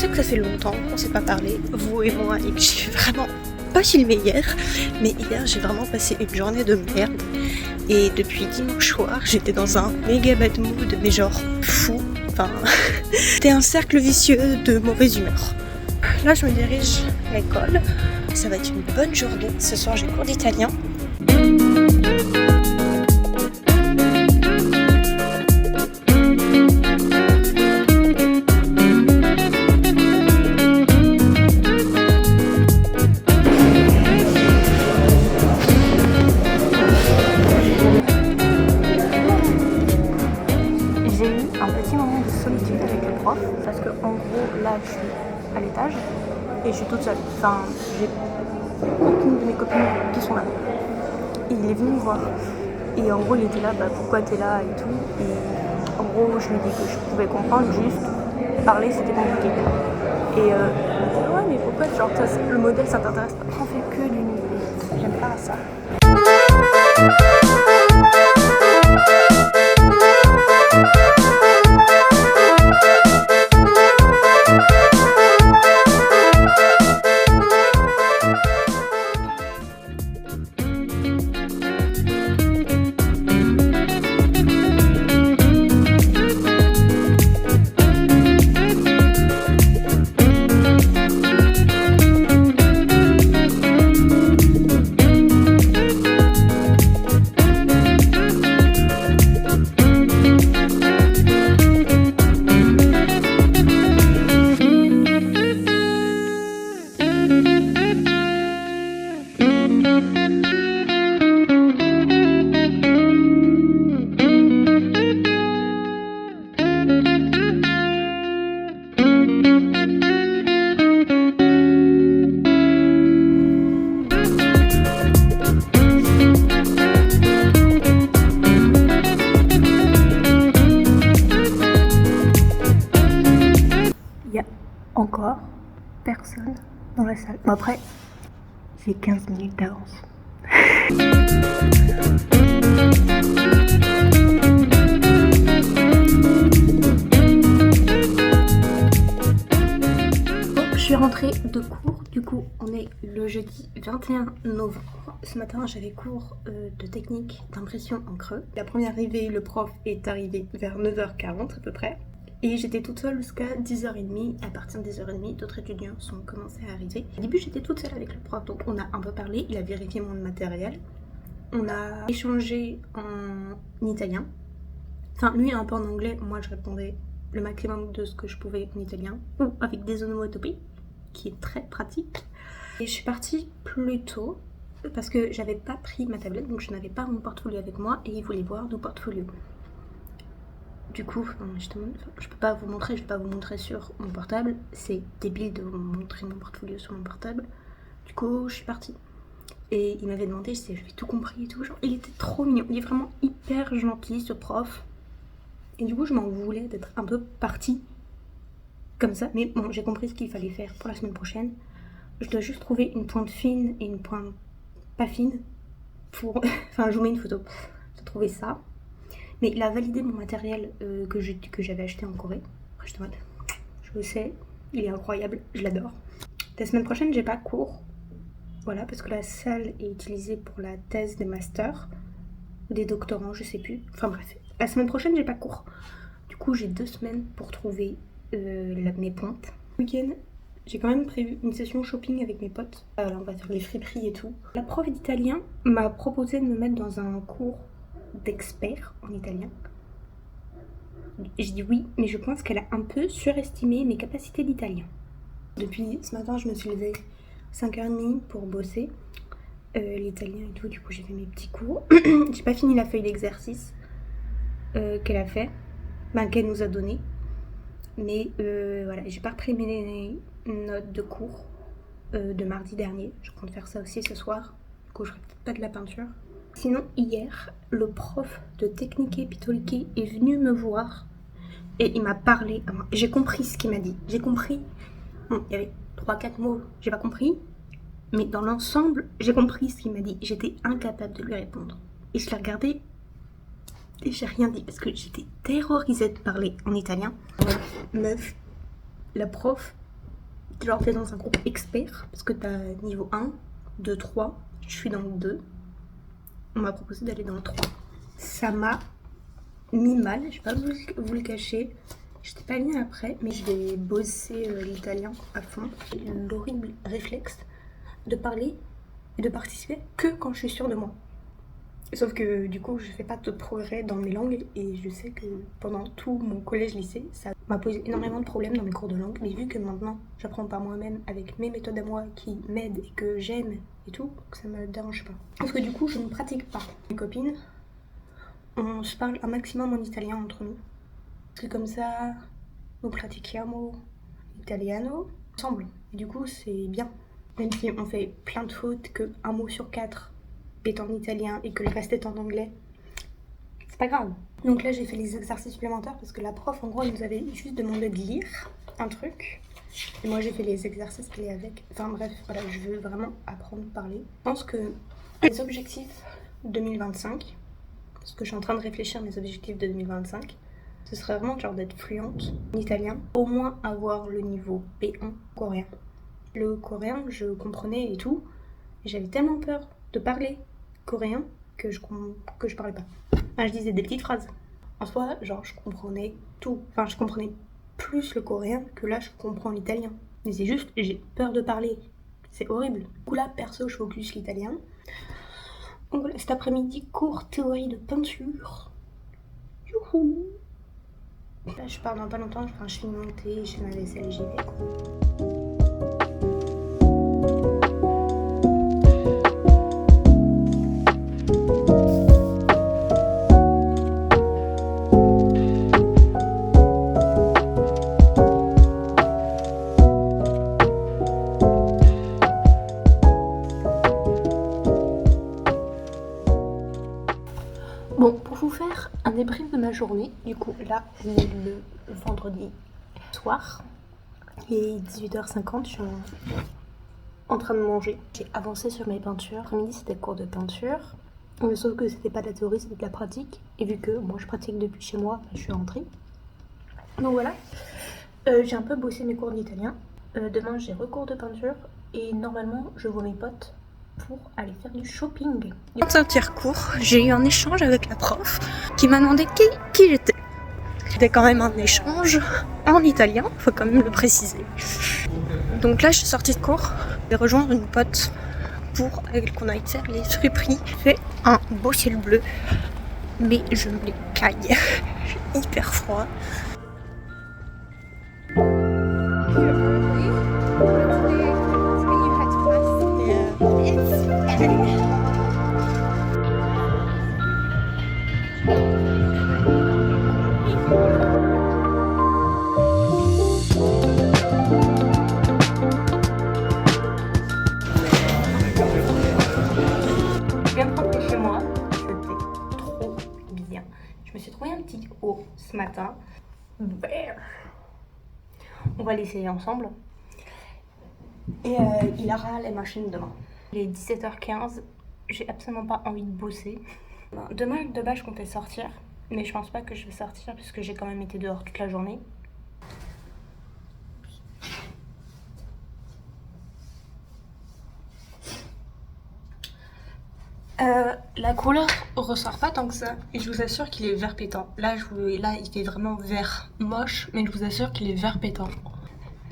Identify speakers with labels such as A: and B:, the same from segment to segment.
A: sais que ça fait longtemps qu'on s'est pas parlé, vous et moi, et que j'ai vraiment pas filmé hier, mais hier j'ai vraiment passé une journée de merde. Et depuis dimanche soir, j'étais dans un méga bad mood, mais genre fou. Enfin, c'était un cercle vicieux de mauvaise humeur. Là, je me dirige à l'école. Ça va être une bonne journée. Ce soir, j'ai cours d'italien. J'ai eu un petit moment de solitude avec le prof parce que en gros là je suis à l'étage et je suis toute seule. Enfin, j'ai aucune de mes copines qui sont là. Et il est venu me voir et en gros il était là, pourquoi t'es là et tout. Et en gros je lui ai dit que je pouvais comprendre, juste parler c'était compliqué. Et il m'a dit ouais mais pourquoi genre le modèle ça t'intéresse pas? On fait que du numérique, j'aime pas ça. Il y a encore personne dans la salle. Bon après, j'ai 15 minutes d'avance. Bon, je suis rentrée de cours. Du coup, on est le jeudi 21 novembre. Ce matin, j'avais cours de technique d'impression en creux. La première arrivée, le prof est arrivé vers 9h40 à peu près. Et j'étais toute seule jusqu'à 10h30. À partir de 10h30, d'autres étudiants sont commencés à arriver. Au début, j'étais toute seule avec le prof, donc on a un peu parlé. Il a vérifié mon matériel. On a échangé en italien. Enfin, lui un peu en anglais. Moi, je répondais le maximum de ce que je pouvais en italien. Ou avec des onomatopées, qui est très pratique. Et je suis partie plus tôt parce que j'avais pas pris ma tablette, donc je n'avais pas mon portfolio avec moi et il voulait voir nos portfolios. Du coup, je peux pas vous montrer, je vais pas vous montrer sur mon portable. C'est débile de vous montrer mon portfolio sur mon portable. Du coup, je suis partie. Et il m'avait demandé si j'avais tout compris et tout. Genre, il était trop mignon. Il est vraiment hyper gentil, ce prof. Et du coup, je m'en voulais d'être un peu partie comme ça. Mais bon, j'ai compris ce qu'il fallait faire pour la semaine prochaine. Je dois juste trouver une pointe fine et une pointe pas fine. Enfin, je vous mets une photo. Je dois trouver ça. Mais il a validé mon matériel que j'avais acheté en Corée. Après, je le sais, il est incroyable, je l'adore. La semaine prochaine, j'ai pas cours. Voilà, parce que la salle est utilisée pour la thèse de master, ou des doctorants, je sais plus. Enfin bref, la semaine prochaine, j'ai pas cours. Du coup, j'ai 2 semaines pour trouver mes pointes. Le week-end, j'ai quand même prévu une session shopping avec mes potes. On va faire les friperies et tout. La prof d'italien m'a proposé de me mettre dans un cours d'expert en italien. J'ai dit oui, mais je pense qu'elle a un peu surestimé mes capacités d'italien. Depuis ce matin, je me suis levée 5h30 pour bosser l'italien et tout. Du coup, j'ai fait mes petits cours. J'ai pas fini la feuille d'exercice qu'elle a fait, qu'elle nous a donné. Mais voilà, j'ai pas repris mes notes de cours de mardi dernier. Je compte faire ça aussi ce soir. Du coup, je ferai peut-être pas de la peinture. Sinon, hier, le prof de technique pitolique est venu me voir et il m'a parlé à moi. J'ai compris ce qu'il m'a dit. J'ai compris. Bon, il y avait 3-4 mots, j'ai pas compris. Mais dans l'ensemble, j'ai compris ce qu'il m'a dit. J'étais incapable de lui répondre. Et je l'ai regardé et j'ai rien dit parce que j'étais terrorisée de parler en italien. Meuf, la prof Genre t'es dans un groupe expert parce que t'as niveau 1, 2, 3. Je suis dans le 2. On m'a proposé d'aller dans le 3. Ça m'a mis mal, je vais pas vous le cacher. J'étais pas bien après, mais je vais bosser l'italien à fond. J'ai l'horrible réflexe de parler et de participer que quand je suis sûre de moi. Sauf que du coup, je fais pas de progrès dans mes langues et je sais que pendant tout mon collège-lycée, ça m'a posé énormément de problèmes dans mes cours de langue. Mais vu que maintenant, j'apprends par moi-même avec mes méthodes à moi qui m'aident et que j'aime et tout, ça me dérange pas. Parce que du coup, je ne pratique pas. Mes copines, on se parle un maximum en italien entre nous. Parce que comme ça, nous pratiquiamo italiano ensemble. Et du coup, c'est bien. Même si on fait plein de fautes, que un mot sur 4 est en italien et que le reste est en anglais, c'est pas grave. Donc là j'ai fait les exercices supplémentaires parce que la prof en gros elle nous avait juste demandé de lire un truc et moi j'ai fait les exercices qu'elle est avec. Enfin bref, voilà, je veux vraiment apprendre à parler. Je pense que les objectifs 2025, parce que je suis en train de réfléchir à mes objectifs de 2025, ce serait vraiment genre d'être fluente en italien, au moins avoir le niveau B1 coréen. Le coréen je comprenais et tout, et j'avais tellement peur de parler coréen que je parlais pas. Enfin, je disais des petites phrases. En soi, genre, je comprenais tout. Enfin, je comprenais plus le coréen que là, je comprends l'italien. Mais c'est juste, j'ai peur de parler. C'est horrible. Du coup, là, perso, je focus l'italien. Donc voilà, cet après-midi, cours théorie de peinture. Youhou! Là, je pars dans pas longtemps, je finis mon thé, je fais ma vaisselle et j'y vais, quoi. Bon, pour vous faire un débrief de ma journée, du coup là on est le vendredi soir, il est 18h50, je suis en train de manger. J'ai avancé sur mes peintures, après-midi c'était cours de peinture, sauf que c'était pas de la théorie, c'était de la pratique, et vu que moi je pratique depuis chez moi, je suis rentrée. Donc voilà, j'ai un peu bossé mes cours d'italien, demain j'ai recours de peinture, et normalement je vois mes potes pour aller faire du shopping. Dans un petit cours, j'ai eu un échange avec la prof qui m'a demandé qui j'étais. C'était quand même un échange en italien, faut quand même le préciser. Donc là, je suis sortie de cours, je vais rejoindre une pote pour qu'on aille faire les friperies. Il fait un beau ciel bleu, mais je me les caille. J'ai hyper froid. Je viens de rentrer chez moi, c'était trop bien. Je me suis trouvé un petit haut ce matin. On va l'essayer ensemble. Et il aura les machines demain. Il est 17h15, j'ai absolument pas envie de bosser. Demain, de base, je comptais sortir, mais je pense pas que je vais sortir puisque j'ai quand même été dehors toute la journée. La couleur ressort pas tant que ça et je vous assure qu'il est vert pétant. Là il fait vraiment vert moche, mais je vous assure qu'il est vert pétant.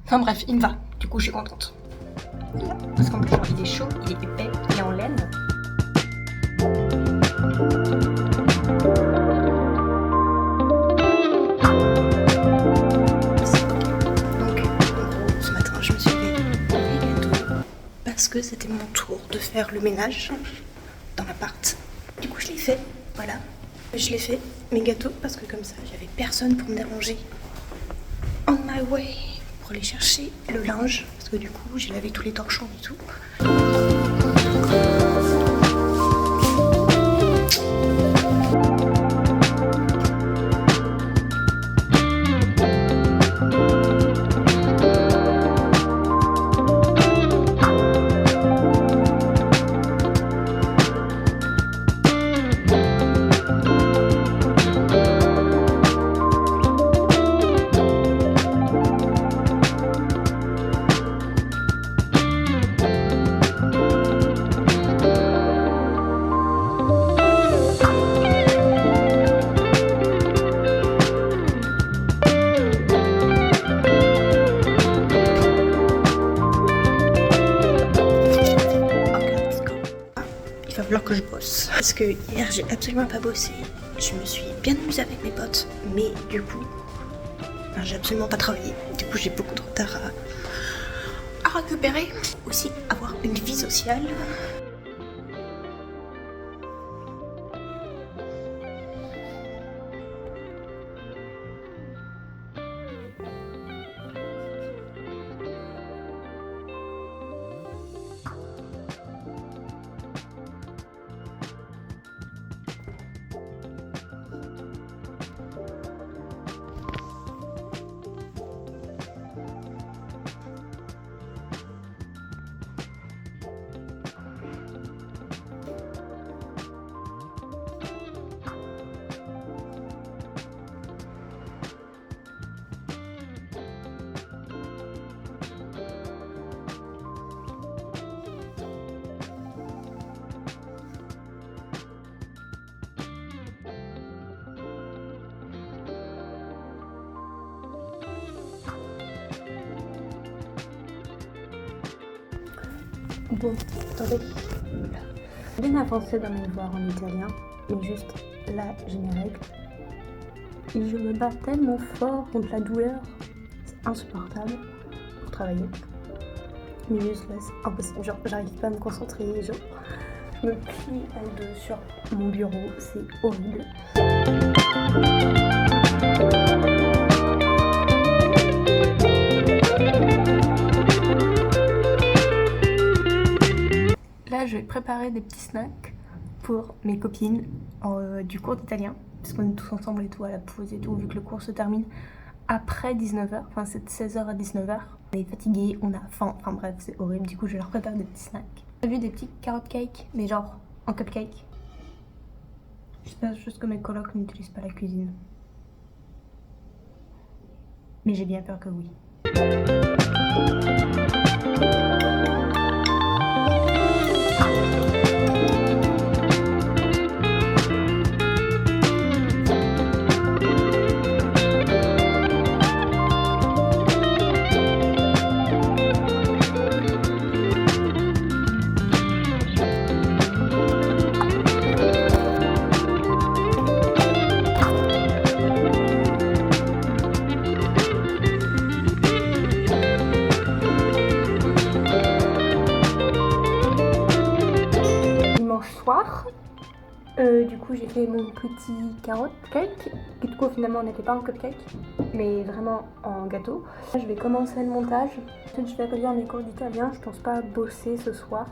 A: Enfin bref, il me va, du coup je suis contente. Parce qu'en plus genre, il est chaud, il est épais, il est en laine. Donc en gros ce matin je me suis fait un gâteau parce que c'était mon tour de faire le ménage dans l'appart. Du coup je l'ai fait, voilà. Je l'ai fait, mes gâteaux, parce que comme ça j'avais personne pour me déranger. On my way pour aller chercher le linge, parce que du coup j'ai lavé tous les torchons et tout. que hier j'ai absolument pas bossé. Je me suis bien amusée avec mes potes, mais du coup, j'ai absolument pas travaillé. Du coup, j'ai beaucoup de retard à récupérer. Aussi, avoir une vie sociale. Bon, attendez. J'ai bien avancé dans mes devoirs en italien, mais juste la générique. Et je me bats tellement fort contre la douleur, c'est insupportable pour travailler. Mais juste là, c'est impossible. Genre, j'arrive pas à me concentrer. Genre, je me plie en deux sur mon bureau, c'est horrible. Là, je vais préparer des petits snacks pour mes copines du cours d'italien, parce qu'on est tous ensemble et tout à la pause et tout, vu que le cours se termine après 19h, enfin c'est de 16h à 19h. On est fatigués, on a faim, enfin bref, c'est horrible, du coup je leur prépare des petits snacks. J'ai vu des petits carrot cake, mais genre en cupcake. J'espère juste que mes colocs n'utilisent pas la cuisine. Mais j'ai bien peur que oui. Soir. Du coup j'ai fait mon petit carrot cake qui du coup finalement n'était pas un cupcake mais vraiment en gâteau. Je vais commencer le montage. Ensuite je vais relire mes cours d'italien. Je pense pas bosser ce soir.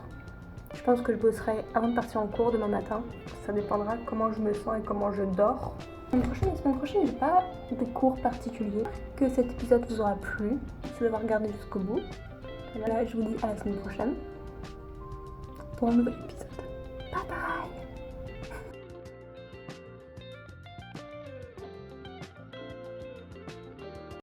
A: Je pense que je bosserai avant de partir en cours demain matin. Ça dépendra comment je me sens et comment je dors. La semaine prochaine j'ai pas de cours particuliers. Que cet épisode vous aura plu. Si vous avez regardé jusqu'au bout. Voilà, je vous dis à la semaine prochaine pour un nouvel épisode. Bye bye.